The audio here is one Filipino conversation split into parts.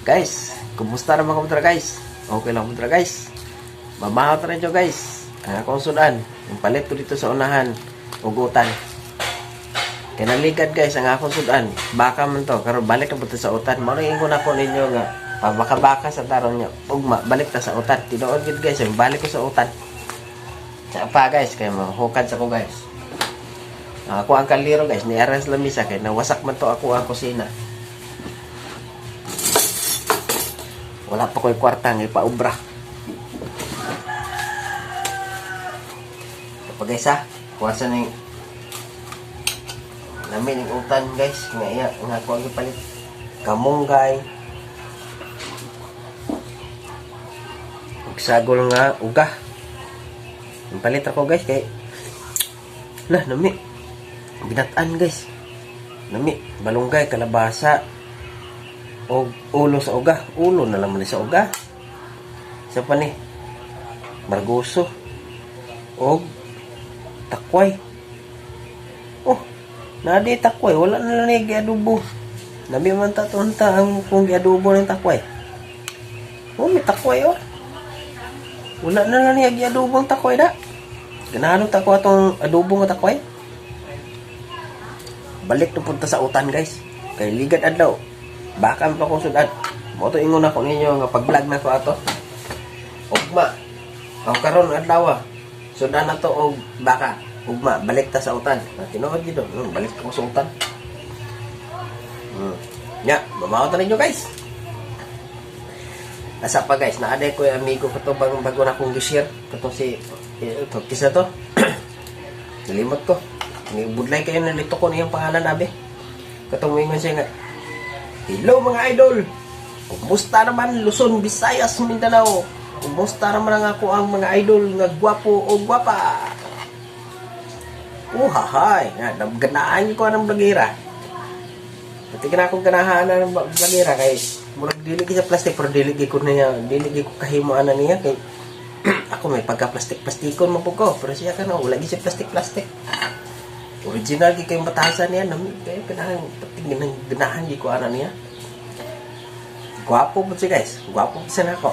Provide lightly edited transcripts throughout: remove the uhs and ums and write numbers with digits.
Guys, kumusta naman kamutra guys? Okay lang kamutra guys. Mabahaw na rin nyo guys. Ang akong sudan. Yung palit ko dito sa unahan. Ugutan. Kinaligad guys ang akong sudan. Baka man to. Karon balik na po sa utan. Maraming ko na po ninyo nga. Baka sa tarong nyo. Ugma, balik na sa utan. Tinood gid guys. Yung balik ko sa utan. Sa pa guys. Kaya mahukad sa ko guys. Ako ang kaliro guys. Ni Aras Lamisa. Kaya nawasak man to ako ang kusina. Wala pa ko'y kwarta ng ipaubra. Kapag guys ha, kuwasa na yung namin yung utan guys. Nga ako ang ipalit. Kamunggay. Sagol nga uga. Yung palit ako guys kay nami. Binataan guys. Nami. Balunggay, kalabasa. O ulo sa uga. Ulo na lang sa uga. Isa pa ni margoso. O takway. Oh, nadi takway. Wala na lang yung giadubo. Nabi man tatunta ang kung giadubo ng takway. Oh, may takway oh. Wala na lang yung giadubo ng takway na. Ganahan takway itong adobo ng takway. Balik na punta sa utan guys. Kay ligad adlaw. Baka pa kong sudan. Moto ingon ako ninyo nga pag-vlog na ko ato. Ugma. Ang karon adlaw. Sudan na to og baka. Ugma, balik ta sa utan. Tinuod gid balik ko sa utan. Nya, mamaw ta ninyo guys. Asa pa guys, naaday ko yung amigo ko to bago na kong gi-share. Kato si kisa to. Nalimot ko. Budlay kayo nalito ko niyang pangalan nabi. Katong mingon siya nga. Hello mga idol! Kumusta naman Luzon, Visayas, Mindanao? Kumusta naman ang ako ang mga idol nga gwapo o gwapa? Hahay! Ganaan ko ng blagira. Pati ka na akong ganahan ng blagira kay murag dilig sa plastic pero dilig ko kahimuan na niya kay ako may pagka-plastik-plastikon mo po ko pero siya ka na wala sa plastic-plastic. Original di kayong batasan niya nami kayo ganahan di ko ana niya. Gwapo po siya guys. Gwapo po siya na ako.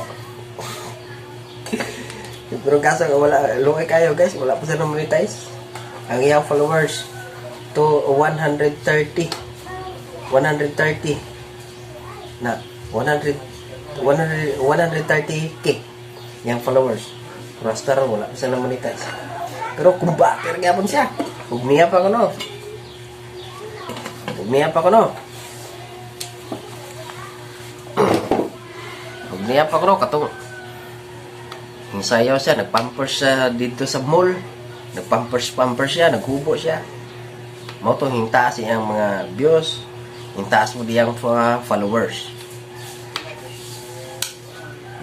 Pero kaso wala luway kayo guys. Wala po siya na-monetize. Ang iyang followers to 130 na 130k yung followers. Roster wala po siya na-monetize. Pero kung bakit gapon siya. Ugmiya pa ko no. Ugmiya pa ko katong sayaw siya, nagpampers siya dito sa mall. Nagpampers siya, naghubo siya. Mo to hintaas iyang mga views, hintaas mo diyang followers.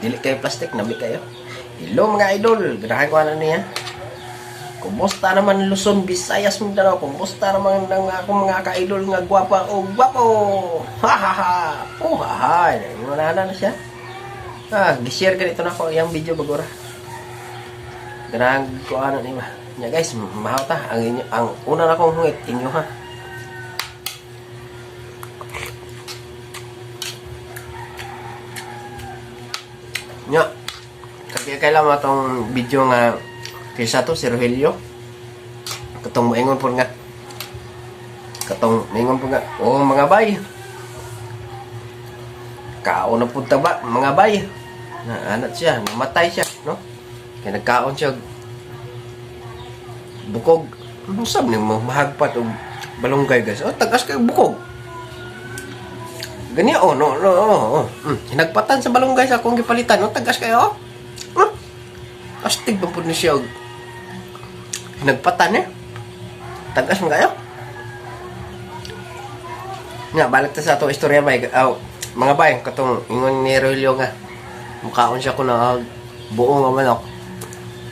Dili kayo plastic, nabi kayo. Hello mga idol, ganahan ko ano niya. Kumusta naman Luzon, Visayas, Mindanao? Kumusta naman ng akong mga ka-idol nga gwapa o gwapo? Hahaha! Hahay! Wala na siya. Gishare ka dito na ako yung video bagura. Ganahan ko ano niya. Nya guys, mahaw ta. Ang una na kong hungit, inyo ha. Nya, kailangan itong video nga kaysa to si Rogelio katong maingon po nga oh mga bay kaon na punta ba mga bay na anak siya namatay siya no kaya nagkaon siya bukog ano sab ni mahagpat og balunggay guys tagas kay bukog gani hinagpatan sa balunggay sa akong gipalitan tagas kayo astig ba po ni siya nagpatan tagas mo kayo nga balik ta sa ato istorya bay mga bay katong ingon ni Rogelio nga mukhaon siya ko na buo nga manok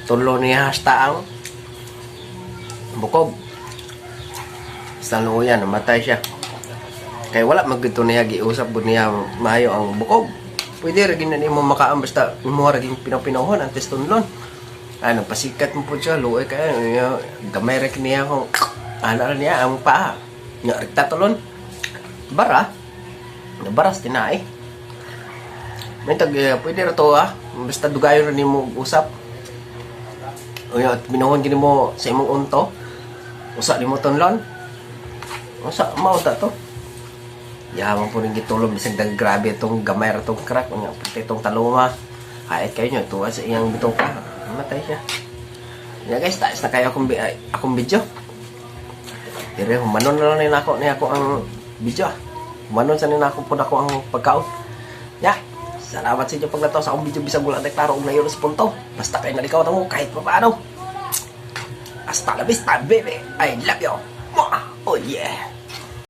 tulo niya hasta ang bukog sa luya namatay siya kaya wala magdito niya giusap bud niya maayo ang bukog pwede rin na mo makaam basta mo rin pinapinahon ang testonlon pasikat mo po siya, luoy kaya, gamay rin niya kung ano niya, ang paa. Nga, rektatulon. Bara. Nabaras, tinay. May tag, pwede na to ha. Basta dugayon rin mo usap. O yun, at binuhon gini mo sa imong unto. Usa ni mo tonlon. Usa, mauta to. Yaman po rin gitulog. Bisag dag grabe itong gamay ra itong crack. Pati itong taluma. Hait kayo nyo. Tuwa sa iyang bituka. Matay siya. Yeah guys, taas na kayo akong video. Dire, humanon na lang ako ang video. Humanon sa nina ako po ako ang pagkaon. Yeah. Salamat sa inyo paglataw sa akong video. Bisag wala deklaro og nayon sa punto. Basta kayo nalikaw mo kahit pa paano. Hasta la vista, baby. I love you. Oh yeah.